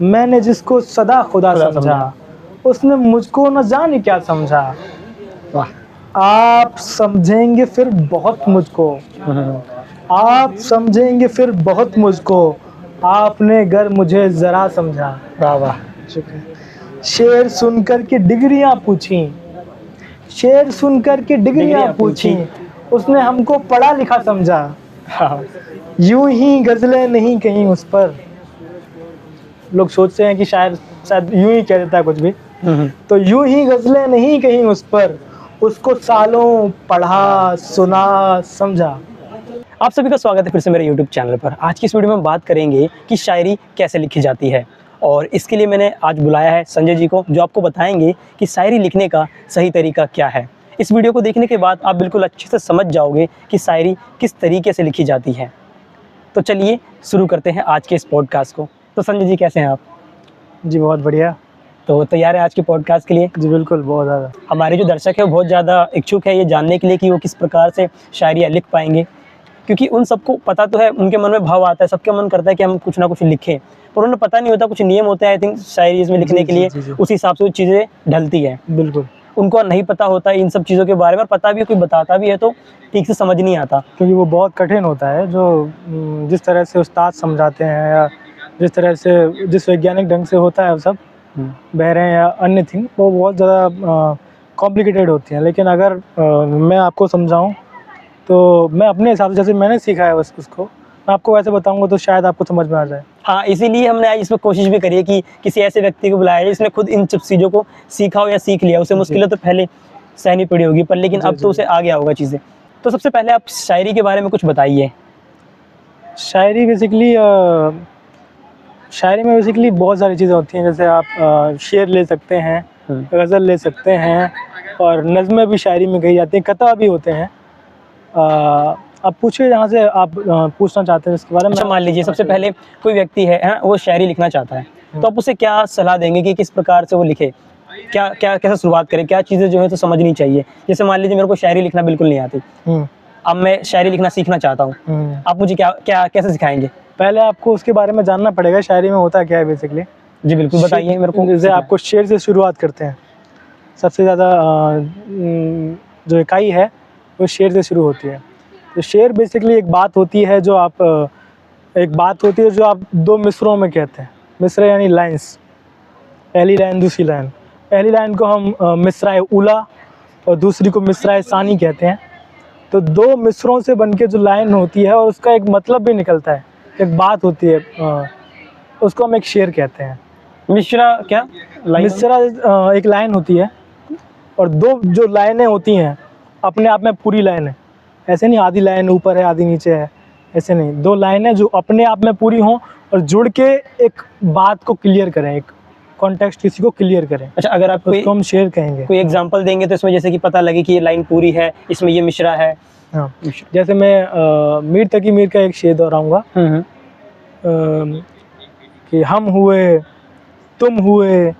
मैंने जिसको सदा खुदा समझा, उसने मुझको न जाने क्या समझा। वाह। आप समझेंगे फिर बहुत मुझको, आप समझेंगे फिर बहुत मुझको, आपने गर मुझे ज़रा समझा। वाह वाह। शुक्रिया। शेर सुनकर के डिग्रियाँ पूछीं, शेर सुनकर के डिग्रियाँ डिग्रियाँ पूछी। पूछीं, उसने हमको पढ़ा लिखा समझा। हाँ। यूं ही गज़लें नहीं कहीं उस पर। लोग सोचते हैं कि शायर शायद यूं ही कह देता है कुछ भी, तो यूं ही गज़लें नहीं कहीं उस पर, उसको सालों पढ़ा सुना समझा। आप सभी का स्वागत है फिर से मेरे YouTube चैनल पर। आज की इस वीडियो में हम बात करेंगे कि शायरी कैसे लिखी जाती है, और इसके लिए मैंने आज बुलाया है संजय जी को, जो आपको बताएंगे कि शायरी लिखने का सही तरीका क्या है। इस वीडियो को देखने के बाद आप बिल्कुल अच्छे से समझ जाओगे कि शायरी किस तरीके से लिखी जाती है। तो चलिए शुरू करते हैं आज के इस पॉडकास्ट को। तो संजय जी, कैसे हैं आप? जी बहुत बढ़िया। तो तैयार है आज के पॉडकास्ट के लिए? जी बिल्कुल, बहुत ज़्यादा। हमारे जो दर्शक है वो बहुत ज़्यादा इच्छुक है ये जानने के लिए कि वो किस प्रकार से शायरियाँ लिख पाएंगे, क्योंकि उन सबको पता तो है, उनके मन में भाव आता है, सबका मन करता है कि हम कुछ ना कुछ लिखें, पर उन्हें पता नहीं होता, कुछ नियम होते हैं आई थिंक शायरी इसमें लिखने के लिए, उस हिसाब से वो चीज़ें ढलती है। बिल्कुल, उनको नहीं पता होता इन सब चीज़ों के बारे में, और पता भी कोई बताता भी है तो ठीक से समझ नहीं आता। क्योंकि वो बहुत कठिन होता है, जो जिस तरह से उस्ताद समझाते हैं या जिस तरह से जिस वैज्ञानिक ढंग से होता है वो सब बहरें या अन्य थिंग, वो बहुत ज़्यादा कॉम्प्लिकेटेड होती हैं। लेकिन अगर मैं आपको समझाऊँ तो मैं अपने हिसाब से जैसे मैंने सीखा है उसको मैं आपको वैसे बताऊँगा तो शायद आपको समझ में आ जाए। हाँ, इसीलिए हमने आज इसमें कोशिश भी करी है कि किसी ऐसे व्यक्ति को बुलाया है जिसने खुद इन सब चीज़ों को सीखा हो या सीख लिया। उसे मुश्किलें तो पहले सहनी पड़ी होगी, पर लेकिन अब तो उसे आ गया होगा चीज़ें। तो सबसे पहले आप शायरी के बारे में कुछ बताइए। शायरी में बेसिकली बहुत सारी चीज़ें होती हैं। जैसे आप शेर ले सकते हैं, गज़ल ले सकते हैं, और नज़्में भी शायरी में कही जाती हैं, कता भी होते हैं। आप पूछिए जहाँ से आप पूछना चाहते हैं इसके बारे में। अच्छा, मान लीजिए सबसे पहले कोई व्यक्ति है, वो शायरी लिखना चाहता है, तो आप उसे क्या सलाह देंगे कि किस प्रकार से वो लिखे? क्या क्या कैसे शुरुआत करें? क्या चीज़ें जो है तो समझनी चाहिए? जैसे मान लीजिए मेरे को शायरी लिखना बिल्कुल नहीं आती, अब मैं शायरी लिखना सीखना चाहता हूँ, आप मुझे क्या क्या कैसे सिखाएँगे? पहले आपको उसके बारे में जानना पड़ेगा, शायरी में होता क्या है बेसिकली। जी बिल्कुल, बताइए मेरे को। जैसे आपको शेर से शुरुआत करते हैं। सबसे ज़्यादा जो इकाई है वो शेर से शुरू होती है। तो शेर बेसिकली एक बात होती है जो आप दो मिसरों में कहते हैं। मिसरे यानी लाइन्स, पहली लाइन दूसरी लाइन। पहली लाइन को हम मिसराए ऊला और दूसरी को मिसराए सानी कहते हैं। तो दो मिसरों से बनके जो लाइन होती है और उसका एक मतलब भी निकलता है, एक बात होती है, उसको हम एक शेर कहते हैं। मिश्रा क्या? मिसरा एक लाइन होती है, और दो जो लाइनें होती हैं अपने आप में पूरी लाइन है। ऐसे नहीं आधी लाइन ऊपर है आधी नीचे है, ऐसे नहीं। दो लाइनें जो अपने आप में पूरी हों और जुड़ के एक बात को क्लियर करें, एक कॉन्टेक्स्ट किसी को क्लियर करें। अच्छा, अगर आप उसको हम शेर कहेंगे। कोई एग्जांपल देंगे तो इसमें जैसे कि पता लगे कि ये लाइन पूरी है, इसमें ये मिश्रा है। हाँ, जैसे मैं मीर तकी मीर का एक शेर दोहराऊंगा कि हम हुए तुम हुए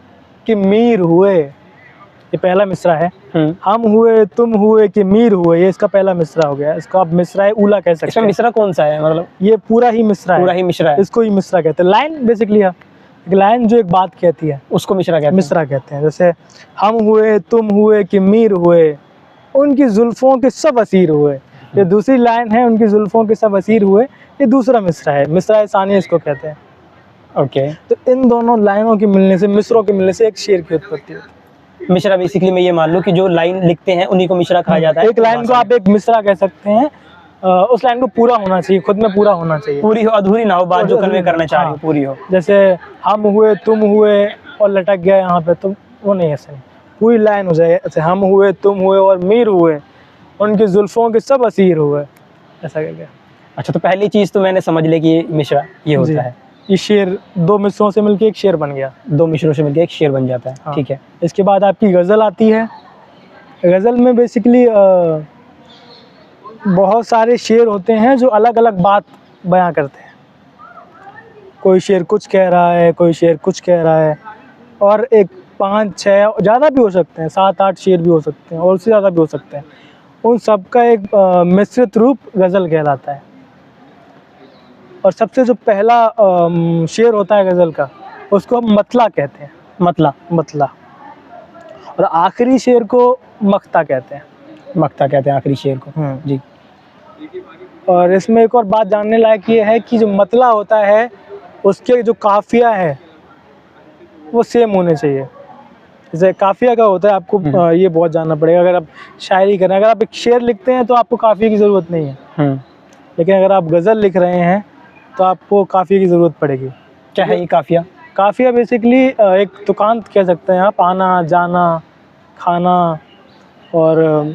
कि मीर हुए, ये पहला मिसरा है। हम हुए तुम हुए कि मीर हुए, ये इसका पहला मिसरा हो गया। इसको आप मिसराए ऊला कह सकते हैं। इसमें मिश्रा कौन सा है? मतलब ये पूरा ही मिसरा है, पूरा ही मिश्रा है, इसको ही मिसरा कहते हैं। लाइन बेसिकली एक लाइन जो एक बात कहती है उसको मिश्रा कहते हैं। मिसरा कहते हैं। जैसे हम हुए तुम हुए कि मीर हुए, उनकी जुल्फों के सब असीर हुए, ये दूसरी लाइन है। उनकी जुल्फों के सब असीर हुए, ये दूसरा मिसरा है। मिसरा सानी इसको कहते हैं। ओके। तो इन दोनों लाइनों के मिलने से, मिसरों के मिलने से एक शेर की उत्पत्ति होती है। मिश्रा बेसिकली मैं ये मान लूं कि जो लाइन लिखते हैं उन्हीं को मिश्रा कहा जाता है। एक लाइन को आप एक मिसरा कह सकते हैं। उस लाइन को पूरा होना चाहिए, खुद में पूरा होना चाहिए, पूरी हो, अधूरी ना हो, बात जो कन्वे करना चाह रही हो पूरी हो। जैसे हम हुए तुम हुए और लटक गया यहाँ पे, तो वो नहीं, ऐसे नहीं, पूरी लाइन हो जाए। ऐसे हम हुए तुम हुए और मीर हुए, उनकी जुल्फों के सब असीर हुए, ऐसा कर गया। अच्छा, तो पहली चीज़ तो मैंने समझ लिया कि ये मिश्रा ये होता है। ये शेर दो मिसरों से मिलके एक शेर बन गया, दो मिश्रों से मिलकर एक शेर बन जाता है। ठीक है। इसके बाद आपकी गज़ल आती है। गज़ल में बेसिकली बहुत सारे शेर होते हैं जो अलग अलग बात बयां करते हैं। कोई शेर कुछ कह रहा है, कोई शेर कुछ कह रहा है, और एक 5-6 ज़्यादा भी हो सकते हैं, 7-8 शेर भी हो सकते हैं, और उससे ज़्यादा भी हो सकते हैं। उन सब का एक मिश्रित रूप गज़ल कहलाता है। और सबसे जो पहला शेर होता है गज़ल का, उसको हम मतला कहते हैं, मतला, मतला। और आखिरी शेर को मख्ता कहते हैं। मक्ता कहते हैं आखिरी शेर को। जी। और इसमें एक और बात जानने लायक ये है कि जो मतला होता है उसके जो काफिया है वो सेम होने चाहिए। जैसे काफिया का होता है, आपको ये बहुत जानना पड़ेगा। अगर आप शायरी करें, अगर आप एक शेर लिखते हैं तो आपको काफिया की ज़रूरत नहीं है, लेकिन अगर आप गज़ल लिख रहे हैं तो आपको काफिया की ज़रूरत पड़ेगी। क्या है ये काफिया? काफिया बेसिकली एक तुकांत कह सकते हैं आप, आना जाना खाना और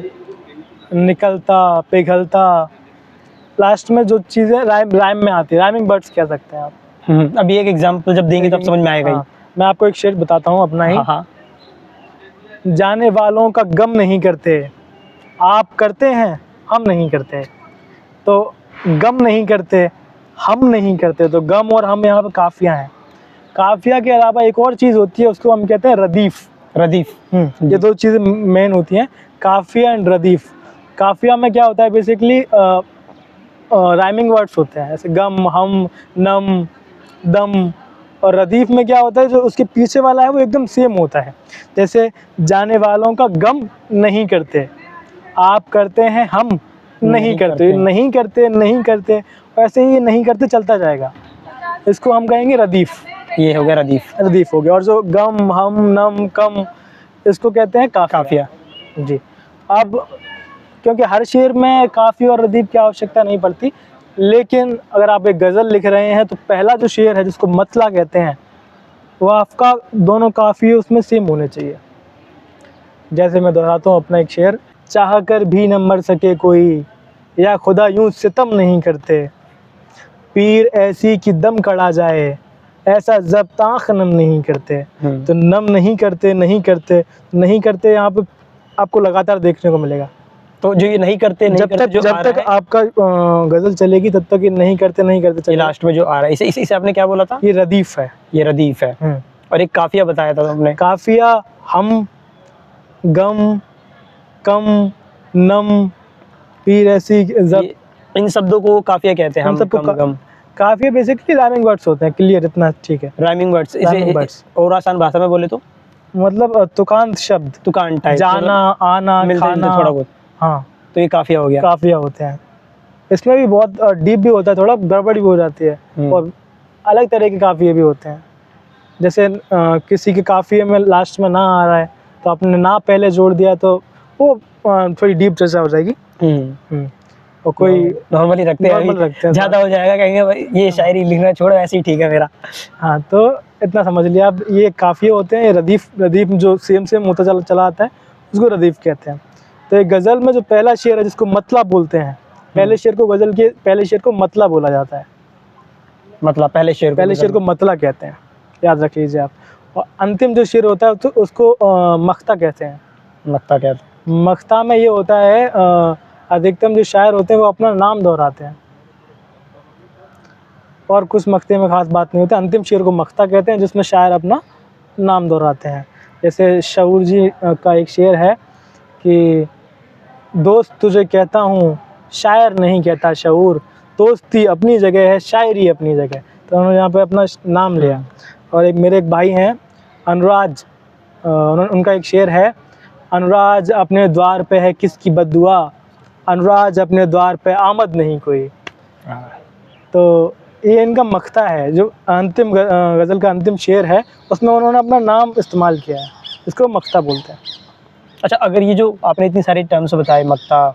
निकलता पिघलता, लास्ट में जो चीज़ें राइम में आती है, राइमिंग वर्ड्स कह सकते हैं आप। अभी एक एग्जांपल जब देंगे तब समझ में आएगा। हाँ, मैं आपको एक शेर बताता हूँ अपना ही। हाँ। जाने वालों का गम नहीं करते, आप करते हैं हम नहीं करते। तो गम नहीं करते, हम नहीं करते, तो गम और हम यहाँ पे काफिया हैं। काफिया के अलावा एक और चीज़ होती है, उसको हम कहते हैं रदीफ। रदीफ। ये दो चीज़ें मेन होती हैं, काफिया एंड रदीफ। काफिया में क्या होता है, बेसिकली राइमिंग वर्ड्स होते हैं, जैसे गम, हम, नम, दम। और रदीफ में क्या होता है, जो उसके पीछे वाला है वो एकदम सेम होता है। जैसे जाने वालों का गम नहीं करते, आप करते हैं हम नहीं करते, नहीं करते नहीं करते, ऐसे ही नहीं करते चलता जाएगा। इसको हम कहेंगे रदीफ। ये हो गया रदीफ, रदीफ हो गया। और जो गम, हम, नम, कम, इसको कहते हैं काफिया। जी। अब क्योंकि हर शेर में काफ़ी और रदीफ की आवश्यकता नहीं पड़ती, लेकिन अगर आप एक गज़ल लिख रहे हैं तो पहला जो शेर है जिसको मतला कहते हैं, वो आपका दोनों काफ़ी उसमें सेम होने चाहिए। जैसे मैं दोहराता हूँ अपना एक शेर, चाह कर भी न मर सके कोई, या खुदा यूं सितम नहीं करते, पीर ऐसी कि दम कड़ा जाए, ऐसा ज़ब्त आँख नम नहीं करते। तो नम नहीं करते, नहीं करते, नहीं करते, यहाँ पे आपको लगातार देखने को मिलेगा। तो जो ये नहीं करते, जब तक आपका गज़ल चलेगी तब तक ये नहीं करते नहीं करते चलेगा। लास्ट में जो आ रहा है, इसे आपने क्या बोला था? ये रदीफ है। ये रदीफ है। और एक काफिया बताया था तुमने। काफिया हम, गम, कम, नम, पीर ऐसी, इन शब्दों को काफिया कहते हैं। हम कम गम। काफिया बेसिकली राइमिंग वर्ड्स होते हैं। क्लियर, इतना ठीक है? Rhyming words. इसे और आसान भाषा में बोले तो मतलब तुकांत शब्द, तुकांत टाइप, जाना आना खाना, थोड़ा बहुत। हाँ, तो ये काफिया हो गया। काफिया होते हैं। इसमें भी बहुत डीप भी होता है, थोड़ा गड़बड़ी भी हो जाती है, और अलग तरह के काफिये भी होते हैं। जैसे किसी के काफिये में लास्ट में ना आ रहा है तो आपने ना पहले जोड़ दिया तो वो थोड़ी डीप चर्चा हो जाएगी। और कोई नॉर्मली रखते हैं, ज़्यादा हो जाएगा, कहेंगे भाई ये शायरी लिखना छोड़ो, ऐसे ही ठीक है मेरा। हाँ, तो इतना समझ लिया आप। ये काफिये होते हैं। ये रदीफ जो सेम होता चला आता है, उसको रदीफ कहते हैं। तो एक गज़ल में जो पहला शेर है जिसको मतला बोलते हैं, पहले शेर को गज़ल के पहले शेर को मतला बोला जाता है। मतलब पहले शेर को मतला कहते हैं, याद रख लीजिए आप। और अंतिम जो शेर होता है तो उसको मख्ता कहते हैं। मख्ता कहते हैं। मख्ता में ये होता है, अधिकतम जो शायर होते हैं वो अपना नाम दोहराते हैं, और कुछ मख्ते में खास बात नहीं होती। अंतिम शेर को मख्ता कहते हैं, जिसमें शायर अपना नाम दोहराते हैं। जैसे शऊर जी का एक शेर है कि दोस्त तुझे कहता हूँ, शायर नहीं कहता शऊर, दोस्ती अपनी जगह है, शायरी अपनी जगह। तो उन्होंने यहाँ पे अपना नाम लिया। और मेरे एक भाई हैं अनुराज, उनका एक शेर है, अनुराज अपने द्वार पे है किसकी बद्दुआ, अनुराज अपने द्वार पे आमद नहीं कोई। तो ये इनका मख्ता है, जो अंतिम गज़ल का अंतिम शेर है, उसमें उन्होंने अपना नाम इस्तेमाल किया है, इसको मख्ता बोलते हैं। अच्छा, अगर ये जो आपने इतनी सारी टर्म्स बताए, मख्ता,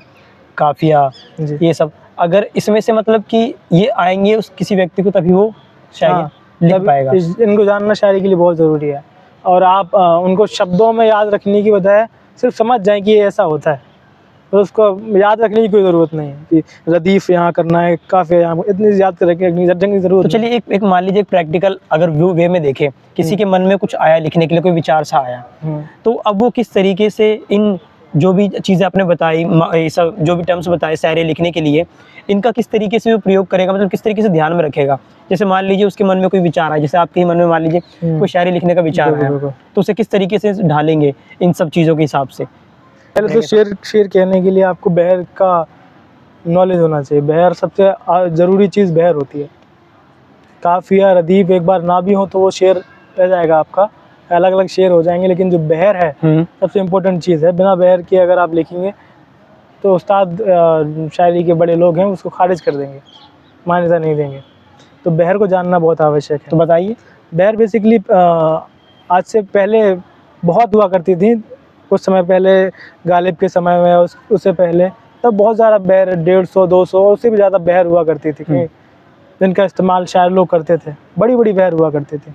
काफिया, ये सब, अगर इसमें से मतलब कि ये आएंगे उस किसी व्यक्ति को, तभी वो शायरी लिख पाएगा। इनको जानना शायरी के लिए बहुत ज़रूरी है। और आप उनको शब्दों में याद रखने की बजाय सिर्फ समझ जाएं कि ये ऐसा होता है, तो उसको याद रखने की कोई ज़रूरत नहीं है कि रदीफ यहाँ करना है, काफ़िया यहाँ, इतनी याद रखने की ज़रूरत। तो चलिए एक मान लीजिए, एक प्रैक्टिकल अगर वे में देखें, किसी के मन में कुछ आया लिखने के लिए, कोई विचार सा आया, तो अब वो किस तरीके से इन जो भी चीज़ें आपने बताई, ये सब जो भी टर्म्स बताए शायरी लिखने के लिए, इनका किस तरीके से वो प्रयोग करेगा, मतलब किस तरीके से ध्यान में रखेगा। जैसे मान लीजिए उसके मन में कोई विचार आया, जैसे आपके मन में मान लीजिए कोई शायरी लिखने का विचार आया, तो उसे किस तरीके से ढालेंगे इन सब चीज़ों के हिसाब से। पहले तो शेर कहने के लिए आपको बहर का नॉलेज होना चाहिए। बहर सबसे ज़रूरी चीज़ बहर होती है। काफिया रदीफ एक बार ना भी हो तो वो शेर रह जाएगा आपका, अलग अलग शेर हो जाएंगे, लेकिन जो बहर है सबसे इम्पोर्टेंट चीज़ है। बिना बहर के अगर आप लिखेंगे तो उस्ताद शायरी के बड़े लोग हैं उसको खारिज कर देंगे, मान्यता नहीं देंगे। तो बहर को जानना बहुत आवश्यक है। तो बताइए। बहर बेसिकली आज से पहले बहुत हुआ करती थी, कुछ समय पहले गालिब के समय में, उससे पहले तब बहुत ज़्यादा बहर 150, 200 उससे भी ज़्यादा बहर हुआ करती थी, जिनका इस्तेमाल शायर लोग करते थे। बड़ी बड़ी बहर हुआ करती थी।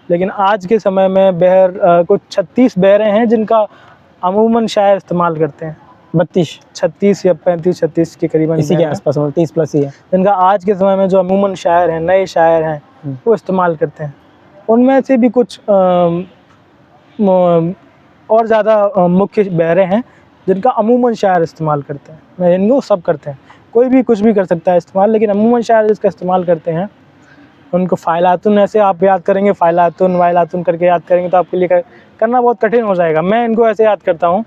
लेकिन आज के समय में बहर कुछ 36 बहरें हैं जिनका अमूमन शायर इस्तेमाल करते हैं। 36 या 35-36 के करीबन इसी के आसपास 30 प्लस ही है जिनका आज के समय में जो अमूमन शायर हैं, नए शायर हैं, वो इस्तेमाल करते हैं। उनमें से भी कुछ और ज़्यादा मुख्य बहरें हैं जिनका अमूमन शायर इस्तेमाल करते हैं। मैं इनको सब करते हैं, कोई भी कुछ भी कर सकता है इस्तेमाल, लेकिन अमूमन शायर जिसका इस्तेमाल करते हैं उनको फ़ाइलातुन ऐसे आप याद करेंगे, फ़ाइलातुन वाइलातुन करके याद करेंगे तो आपके लिए करना बहुत कठिन हो जाएगा। मैं इनको ऐसे याद करता हूँ,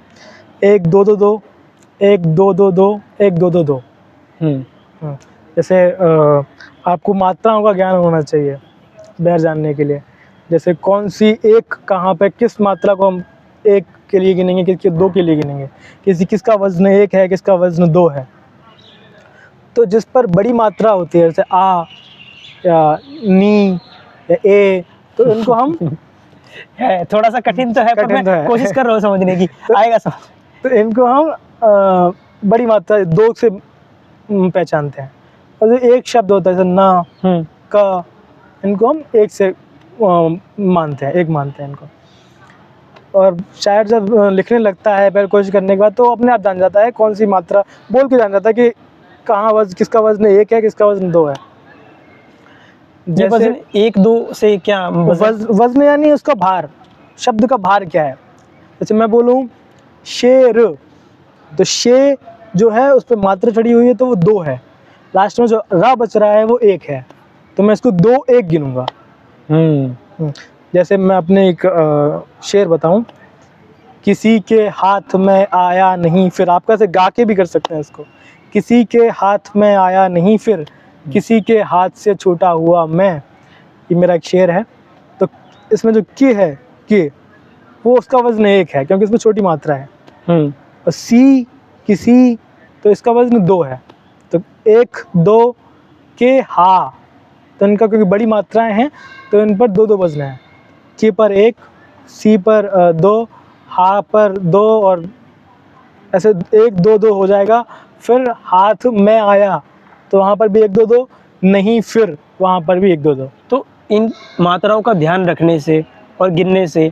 1 2 2 2 1 2 2 2 1 2 2 2। जैसे आपको मात्राओं का ज्ञान होना चाहिए बहर जानने के लिए। जैसे कौन सी एक कहाँ पे किस मात्रा को हम 1 के लिए गिनेंगे, किसके 2 के लिए गिनेंगे, किसका वज़न 1 है, किसका वज़न 2 है। तो जिस पर बड़ी मात्रा होती है, जैसे आ या नी या ए, तो इनको हम है थोड़ा सा कठिन तो है, पर मैं कोशिश कर रहा हूँ समझने की। आएगा समझ। तो इनको हम बड़ी मात्रा 2 से पहचानते हैं। और जो एक शब्द होता है जैसे ना, का, इनको हम 1 से मानते हैं, 1 मानते हैं इनको। और शायर जब लिखने लगता है पहले कोशिश करने के बाद तो अपने आप जान जाता है कौन सी मात्रा बोल के जान जाता है कि कहाँ वज़न, किसका वज़न 1 है, किसका वज़न 2 है। जैसे वज़न 1 2 से क्या वज़न यानी उसका भार, शब्द का भार क्या है। जैसे मैं बोलूँ शेर, तो शे जो है उस पर मात्रा चढ़ी हुई है तो वो 2 है, लास्ट में जो रा बच रहा है वो 1 है, तो मैं इसको 2 1 गिनूँगा। जैसे मैं अपने एक शेर बताऊं, किसी के हाथ में आया नहीं फिर, आप कैसे गा के भी कर सकते हैं इसको, किसी के हाथ में आया नहीं फिर, किसी के हाथ से छूटा हुआ मैं, ये मेरा एक शेर है। तो इसमें जो के है, के, वो उसका वज़न 1 है क्योंकि इसमें छोटी मात्रा है। और सी, किसी, तो इसका वज़न 2 है, तो 1 2 के हा, तो इनका क्योंकि बड़ी मात्राएं हैं तो इन पर 2 2 वज़न है। के पर 1, सी पर 2, हा पर 2, और ऐसे 1 2 2 हो जाएगा। फिर हाथ में आया तो वहाँ पर भी 1 2 2, नहीं फिर वहाँ पर भी 1 2 2। तो इन मात्राओं का ध्यान रखने से और गिनने से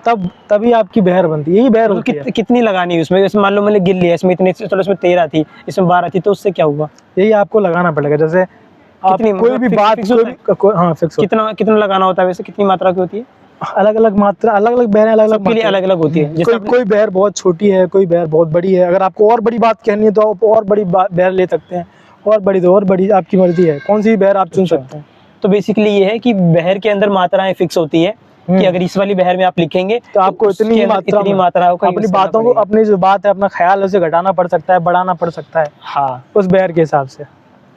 तभी आपकी बहर बनती है। यही बहर होती है। कितनी लगानी है उसमें, जैसे मान लो मैंने गिन लिया, इसमें इतनी, चलो इसमें 13 थी, इसमें 12 थी, तो उससे क्या हुआ? यही आपको लगाना पड़ेगा। जैसे आप कोई भी बात फिक्स कितना लगाना होता है वैसे, कितनी मात्रा की होती है? अलग अलग मात्रा, अलग अलग बहरें अलग अलग के लिए अलग अलग होती है। कोई बहर बहुत छोटी है, कोई बहर बहुत बड़ी है। अगर आपको और बड़ी बात कहनी है तो आप और बड़ी बहर ले सकते हैं, और बड़ी तो और बड़ी, आपकी मर्जी है कौन सी बहर आप चुन सकते हैं। तो बेसिकली ये है कि बहर के अंदर मात्राएं फिक्स होती है कि अगर इस वाली बहर में आप लिखेंगे तो आपको इतनी मात्रा अपनी बातों को, अपनी जो बात है, अपना ख्याल उसे घटाना पड़ सकता है, बढ़ाना पड़ सकता है, हाँ, उस बहर के हिसाब से।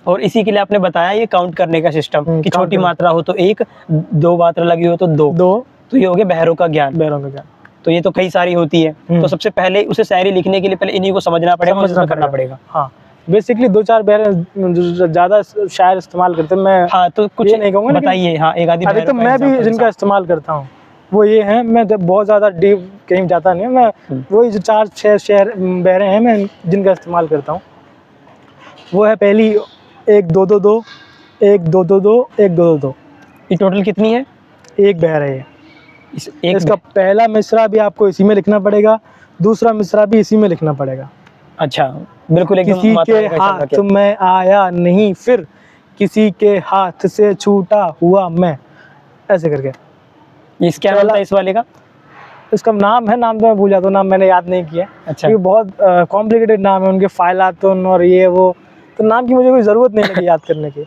और इसी के लिए आपने बताया ये काउंट करने का सिस्टम कि छोटी मात्रा हो तो 1, 2 मात्रा लगी हो तो 2, तो ये हो गया बहरों का ज्ञान। तो ये तो कई सारी होती है। तो सबसे पहले उसे शायरी लिखने के लिए पहले इन्हीं को समझना पड़ेगा, करना पड़ेगा। हाँ, बेसिकली 2-4 बहरें जो ज़्यादा शायर इस्तेमाल करते हैं। मैं हाँ, तो कुछ नहीं कहूँगा, बताइए। हाँ, एक आधी तो मैं भी जिनका इस्तेमाल करता हूँ वो ये हैं। मैं बहुत ज़्यादा डीप कहीं जाता नहीं हूँ, मैं वही जो 4-6 बहरें हैं मैं जिनका इस्तेमाल करता हूँ। वो है पहली 1 2 2 2 1 2 2 2 1 2 2 2। ये टोटल कितनी है? 1 बहर है ये। इसका पहला मिसरा भी आपको इसी में लिखना पड़ेगा, दूसरा मिसरा भी इसी में लिखना पड़ेगा। अच्छा, बिल्कुल एकदम। किसी के हाथ में आया नहीं फिर, किसी के हाथ से छूटा हुआ मैं, ऐसे करके। इस क्या नाम था इस वाले का? इसका नाम है, नाम तो मैं भूल जाता हूँ, नाम मैंने याद नहीं किया। अच्छा, ये बहुत कॉम्प्लिकेटेड नाम है उनके, फ़ाइलातुन और ये वो, तो नाम की मुझे कोई ज़रूरत नहीं लगी याद करने की।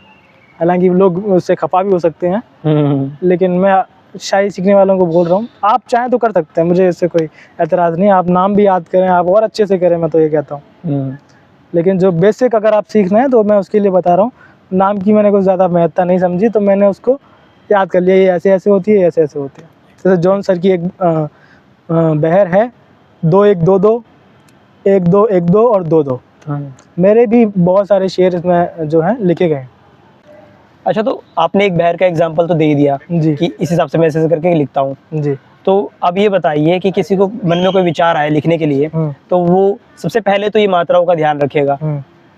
हालांकि लोग उससे खफा भी हो सकते हैं, लेकिन मैं शायरी सीखने वालों को बोल रहा हूँ, आप चाहें तो कर सकते हैं, मुझे इससे कोई एतराज़ नहीं। आप नाम भी याद करें, आप और अच्छे से करें, मैं तो ये कहता हूँ। लेकिन जो बेसिक अगर आप सीखना है तो मैं उसके लिए बता रहा हूँ। नाम की मैंने कुछ ज़्यादा महत्ता नहीं समझी, तो मैंने उसको याद कर लिया, ये ऐसे ऐसे होती है, ऐसे ऐसे होती है। जैसे जॉन सर की एक बहर है, 2 1 2 2, 1 2 1 2 और 2 2। मेरे भी बहुत सारे शेर इसमें जो हैं लिखे गए हैं। अच्छा, तो आपने एक बहर का एग्जांपल तो दे ही दिया जी कि इस हिसाब से मैं ऐसे करके लिखता हूँ। जी। तो अब ये बताइए कि किसी को मन में कोई विचार आए लिखने के लिए, तो वो सबसे पहले तो ये मात्राओं का ध्यान रखेगा,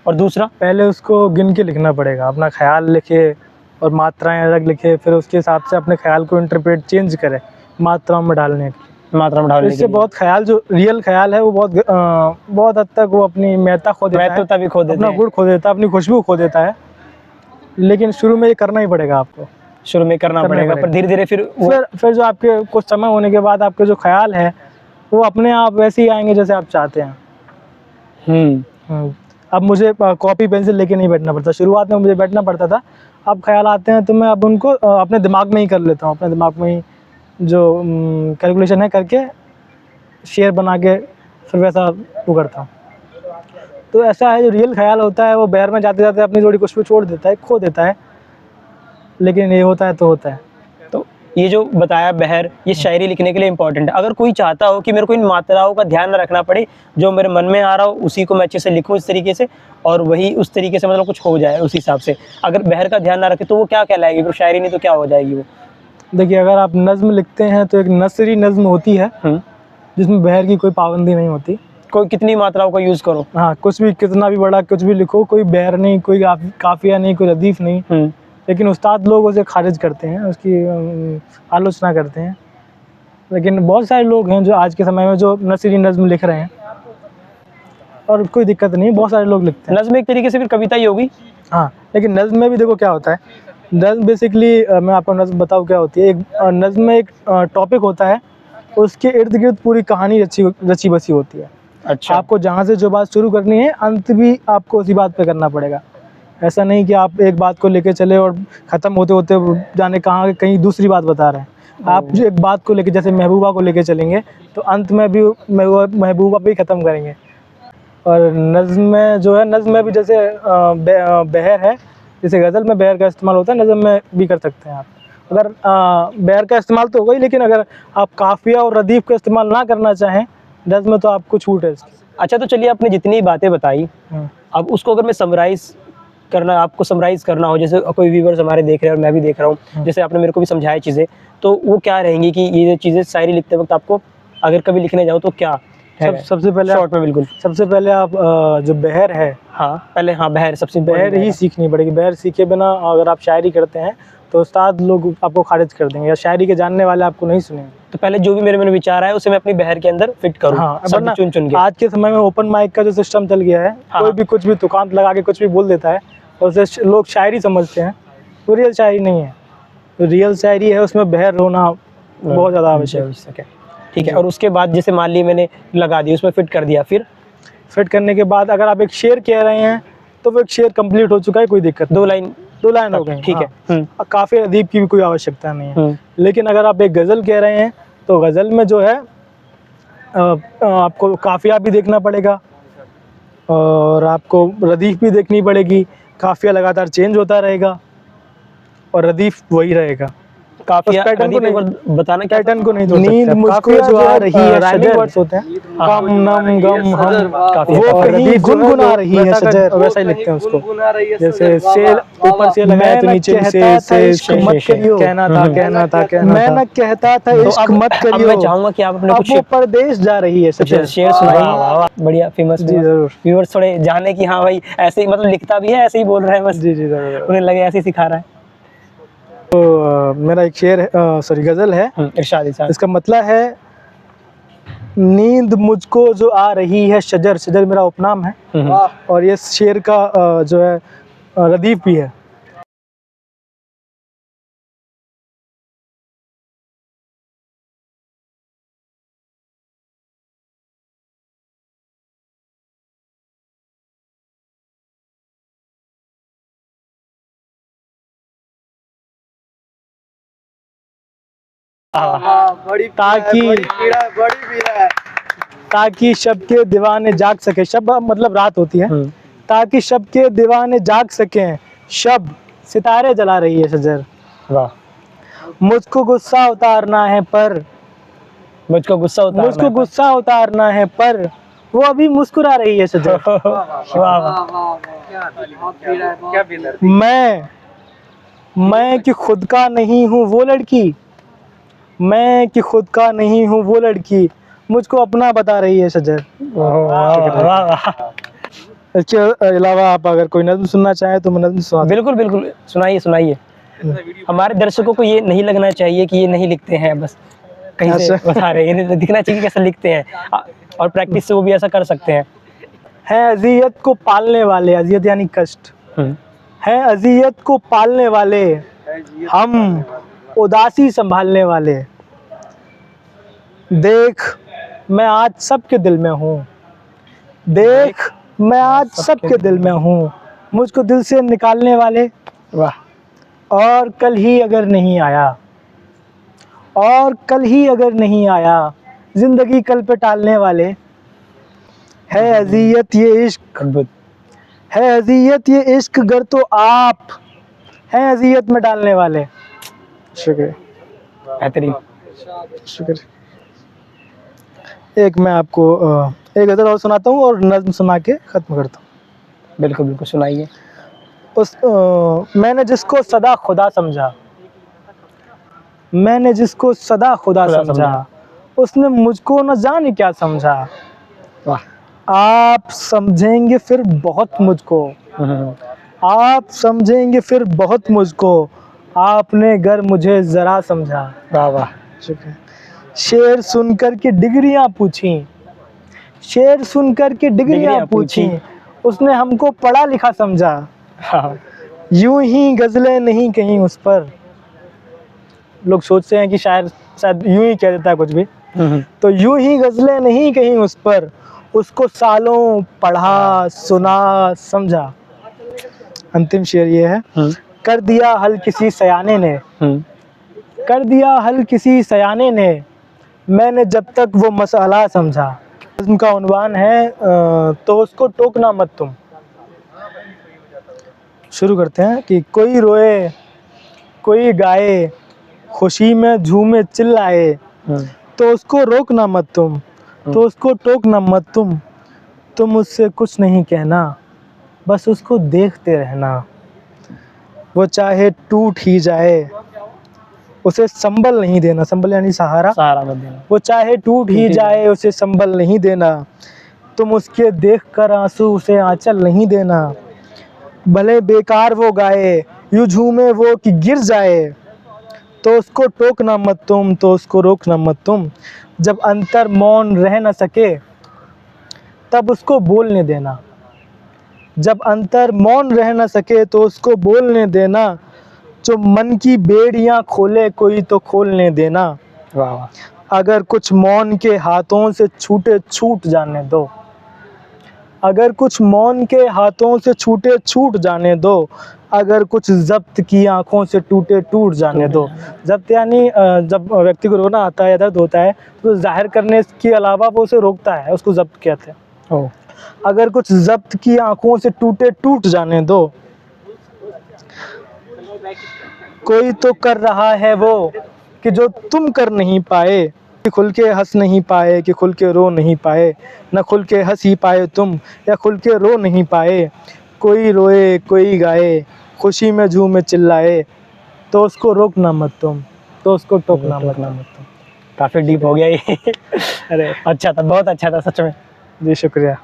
और दूसरा पहले उसको गिन के लिखना पड़ेगा, अपना ख्याल लिखे और मात्राएं अलग लिखे, फिर उसके हिसाब से अपने ख्याल को इंटरप्रेट चेंज करे मात्राओं में डालने की। मात्रा में डालने के इससे लिए बहुत ख्याल, जो रियल ख्याल है वो बहुत हद तक वो अपनी महत्ता खो देता है, महत्वता भी खो देते अपना हैं। गुण खो देता है, अपनी खुशबू खो देता है। लेकिन शुरू में ये करना ही पड़ेगा आपको, शुरू में करना पड़ेगा, पर धीरे धीरे फिर जो आपके कुछ समय होने के बाद आपके जो ख्याल है वो अपने आप वैसे ही आएंगे जैसे आप चाहते हैं। अब मुझे कॉपी पेंसिल लेके नहीं बैठना पड़ता, शुरुआत में मुझे बैठना पड़ता था। अब ख्याल आते हैं तो मैं अब उनको अपने दिमाग में ही कर लेता हूँ, अपने दिमाग में ही जो कैलकुलेशन है करके शेयर बना के फिर वैसा वो करता हूँ। तो ऐसा है, जो रियल ख्याल होता है वो बहर में जाते जाते अपनी थोड़ी कुछ छोड़ देता है, खो देता है, लेकिन ये होता है तो होता है। तो ये जो बताया बहर, ये शायरी लिखने के लिए इम्पोर्टेंट है। अगर कोई चाहता हो कि मेरे को इन मात्राओं का ध्यान न रखना पड़े, जो मेरे मन में आ रहा हो उसी को मैं अच्छे से लिखूं इस तरीके से, और वही उस तरीके से मतलब कुछ हो जाए उस हिसाब से, अगर बहर का ध्यान ना रखे तो वो क्या कहलाएगी, फिर शायरी नहीं तो क्या हो जाएगी वो? देखिए, अगर आप नज़्म लिखते हैं तो एक नसरी नज़्म होती है जिसमें बहर की कोई पाबंदी नहीं होती। कोई कितनी मात्राओं का यूज़ करो, हाँ, कुछ भी, कितना भी बड़ा कुछ भी लिखो, कोई बहर नहीं, कोई काफिया नहीं, कोई रदीफ नहीं। लेकिन उस्ताद लोग उसे खारिज करते हैं, उसकी आलोचना करते हैं। लेकिन बहुत सारे लोग हैं जो आज के समय में जो नसरी नज़्म लिख रहे हैं, और कोई दिक्कत नहीं, बहुत सारे लोग लिखते हैं। नज़्म एक तरीके से फिर कविता ही होगी। हाँ, लेकिन नज़्म में भी देखो क्या होता है। नज़्म बेसिकली, मैं आपको नज़्म बताऊँ क्या होती है। एक नज़्म में एक टॉपिक होता है, उसके इर्द गिर्द पूरी कहानी रची बसी होती है। अच्छा, आपको जहाँ से जो बात शुरू करनी है, अंत भी आपको उसी बात पे करना पड़ेगा। ऐसा नहीं कि आप एक बात को लेके चले और ख़त्म होते होते जाने कहाँ कहीं दूसरी बात बता रहे हैं। आप जो एक बात को लेके, जैसे महबूबा को लेके चलेंगे तो अंत में भी महबूबा भी ख़त्म करेंगे। और नज़्म में जो है, नज़्म में भी जैसे बहर है, जैसे गज़ल में बहर का इस्तेमाल होता है, नज़्म में भी कर सकते हैं आप। अगर बहर का इस्तेमाल तो होगा ही, लेकिन अगर आप काफ़िया और रदीफ़ का इस्तेमाल ना करना चाहें नज़्म में, तो आपको छूट है इसकी। अच्छा, तो चलिए आपने जितनी बातें बताई, अब उसको अगर मैं आपको समराइज़ करना हो, जैसे कोई व्यूअर्स हमारे देख रहे हैं और मैं भी देख रहा हूँ, जैसे आपने मेरे को भी समझाया चीज़ें, तो वो क्या रहेंगी कि ये चीज़ें शायरी लिखते वक्त आपको अगर कभी लिखने जाओ तो क्या है? सबसे पहले शॉर्ट में बिल्कुल। सबसे पहले आप जो बहर है, बहर सबसे बहर ही सीखनी पड़ेगी। बहर सीखे बिना अगर आप शायरी करते हैं तो उस्ताद लोग आपको खारिज कर देंगे, या शायरी के जानने वाले आपको नहीं सुनेंगे। तो पहले जो भी मेरे मन विचार आए उसे मैं अपनी बहर के अंदर फिट करूँ। हाँ, सब चुन के। आज के समय में ओपन माइक का जो सिस्टम चल गया है, कोई भी कुछ भी तुकांत लगा के कुछ भी बोल देता है और उसे लोग शायरी समझते हैं। तो रियल शायरी नहीं है। तो रियल शायरी है, उसमें बहर होना बहुत ज़्यादा आवश्यक है। ठीक है, और उसके बाद जैसे मान ली मैंने लगा दी, उसमें फिट कर दिया, फिर फिट करने के बाद अगर आप एक शेर कह रहे हैं तो वो एक शेर कंप्लीट हो चुका है, कोई दिक्कत। 2 लाइन हो गई, ठीक है। काफ़ी अदीब की भी कोई आवश्यकता नहीं है। लेकिन अगर आप एक गज़ल कह रहे हैं तो गज़ल में जो है आपको काफ़िया भी देखना पड़ेगा और आपको रदीफ़ भी देखनी पड़ेगी। काफ़िया लगातार चेंज होता रहेगा और रदीफ़ वही रहेगा। काफिया पैटर्न को नहीं बताना, पैटर्न को नहीं तोड़ सकते। नींद मुझको जो आ रही है, राइमिंग वर्ड्स होते हैं, कम नम गम हम, काफिया वो कहीं गुनगुना रही है शजर, वैसा ही लिखते हैं उसको। जैसे शेर ऊपर से लगाया तो नीचे से इश्क मत करियो, कहना था मैं न कहता था इश्क मत करियो। मैं चाहूंगा कि आप अपने कुछ परदेश जा रही है शजर, शेर सुनाइए। बढ़िया, फेमस। जी जरूर। व्यूअर्स थोड़े जाने की, हाँ भाई ऐसे ही मतलब लिखता भी है, ऐसे ही बोल रहा है बस। जी जी जरूर। उन्हें लगे ऐसे ही सिखा रहा है। तो मेरा एक शेर गज़ल है, इरशाद। इसका मतलब है, नींद मुझको जो आ रही है शजर, शजर मेरा उपनाम है, और ये शेर का जो है रदीफ भी है। ताकि शब के दीवाने जाग सके, शब मतलब रात होती है, ताकि शब के दीवाने जाग सकें, शब सितारे जला रही है शजर। वाह। मुझको गुस्सा उतारना है पर मुझको गुस्सा उतारना मुझको है। गुस्सा उतारना है पर वो अभी मुस्कुरा रही है सजर। वाह वाह। मैं कि खुद का नहीं हूँ वो लड़की, मैं कि खुद का नहीं हूँ वो लड़की, मुझको अपना बता रही है सजर। वाह वाह वाह। इसके अलावा आप अगर कोई नज़्म सुनना चाहें तो मैं नज़्म सुना दूं। बिल्कुल बिल्कुल, सुनाइए सुनाइए। हमारे दर्शकों को ये नहीं लगना चाहिए कि ये नहीं लिखते हैं, बस कहीं से अच्छा। बता रहे हैं, इन्हें दिखना चाहिए कि कैसे लिखते हैं। और प्रैक्टिस से वो भी ऐसा कर सकते हैं। है अजियत को पालने वाले, अजियत यानी कष्ट, है अजियत को पालने वाले, हम उदासी संभालने वाले। देख मैं आज सबके दिल में हूँ, देख मैं आज सबके दिल में हूँ, मुझको दिल से निकालने वाले। वाह। और कल ही अगर नहीं आया, और कल ही अगर नहीं आया, जिंदगी कल पे टालने वाले। है अजियत ये इश्क, अद्भुत। है अजियत ये इश्क गर तो आप हैं अजियत में डालने वाले। शुक्रिया बेहतरीन। शुक्रिया। एक मैं आपको एक गज़ल और सुनाता हूँ और नज़्म सुना के ख़त्म करता हूँ। बिल्कुल बिल्कुल, सुनाइए। मैंने जिसको सदा खुदा समझा, मैंने जिसको सदा खुदा समझा, उसने मुझको न जाने क्या समझा। वाह। आप समझेंगे फिर बहुत मुझको, आप समझेंगे फिर बहुत मुझको, आपने गर मुझे ज़रा समझा। वाह वाह। शुक्रिया। शेर सुनकर के डिग्रियां पूछी, शेर सुनकर के डिग्रियां पूछी, उसने हमको पढ़ा लिखा समझा। यूं ही गज़लें नहीं कहीं उस पर, लोग सोचते हैं कि शायर शायद यूं ही कह देता है कुछ भी, तो यूं ही गज़लें नहीं कहीं उस पर, उसको सालों पढ़ा सुना समझा। अंतिम शेर ये है। कर दिया हल किसी सयाने ने, कर दिया हल किसी सयाने ने, मैंने जब तक वो मसला समझा। उनका उन्वान है तो उसको टोकना मत तुम। शुरू करते हैं कि कोई रोए कोई गाए, खुशी में झूमे चिल्लाए, तो उसको रोकना मत तुम, तो उसको टोकना मत तुम उससे कुछ नहीं कहना, बस उसको देखते रहना। वो चाहे टूट ही जाए, उसे संबल नहीं देना, संबल यानी सहारा, सहारा मत देना। वो चाहे टूट ही जाए, उसे संबल नहीं देना। तुम उसके देखकर आंसू उसे आंचल नहीं देना। भले बेकार वो गाए, यूं झूमे वो कि गिर जाए, तो उसको टोकना मत तुम, तो उसको रोकना मत तुम। जब अंतर मौन रह न सके, तब उसको बोलने देना। जब अंतर मौन रह न सके, तो उसको बोलने देना। जो मन की बेड़ियां खोले, कोई तो खोलने देना। वाह वाह। अगर कुछ मौन के हाथों से छूटे छूट जाने दो, अगर कुछ मौन के हाथों से छूटे छूट जाने दो, अगर कुछ जब्त की आंखों से टूटे टूट जाने दो। जब्त यानी जब व्यक्ति को रोना आता है या दर्द होता है तो जाहिर करने के अलावा वो उसे रोकता है, उसको जब्त कहते हैं। अगर कुछ जब्त की आंखों से टूटे टूट जाने दो, कोई तो कर रहा है वो कि जो तुम कर नहीं पाए, कि खुल के हंस नहीं पाए, कि खुल के रो नहीं पाए। न खुल के हंस ही पाए तुम, या खुल के रो नहीं पाए। कोई रोए कोई गाए, खुशी में झूमे चिल्लाए, तो उसको रोकना मत तुम, तो उसको टोकना मत तुम। काफ़ी डीप हो गया ये। अरे अच्छा था, बहुत अच्छा था सच में। जी शुक्रिया।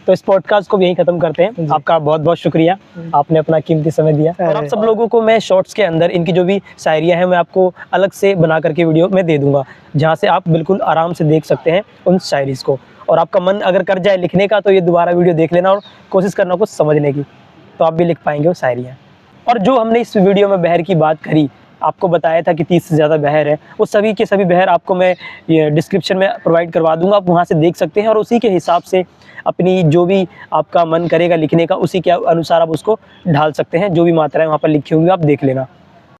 तो इस पॉडकास्ट को भी यहीं ख़त्म करते हैं। आपका बहुत बहुत शुक्रिया, आपने अपना कीमती समय दिया। और आप सब लोगों को मैं शॉर्ट्स के अंदर इनकी जो भी शायरियाँ हैं मैं आपको अलग से बना करके वीडियो में दे दूंगा, जहाँ से आप बिल्कुल आराम से देख सकते हैं उन शायरीज़ को। और आपका मन अगर कर जाए लिखने का तो ये दोबारा वीडियो देख लेना और कोशिश करना कुछ समझने की, तो आप भी लिख पाएंगे वो शायरियाँ। और जो हमने इस वीडियो में बहर की बात करी, आपको बताया था कि 30 से ज़्यादा बहर है, वो सभी के सभी बहर आपको मैं ये डिस्क्रिप्शन में प्रोवाइड करवा दूंगा, आप वहाँ से देख सकते हैं और उसी के हिसाब से अपनी जो भी आपका मन करेगा लिखने का, उसी के अनुसार आप उसको ढाल सकते हैं। जो भी मात्राएं वहाँ पर लिखी होंगी आप देख लेना।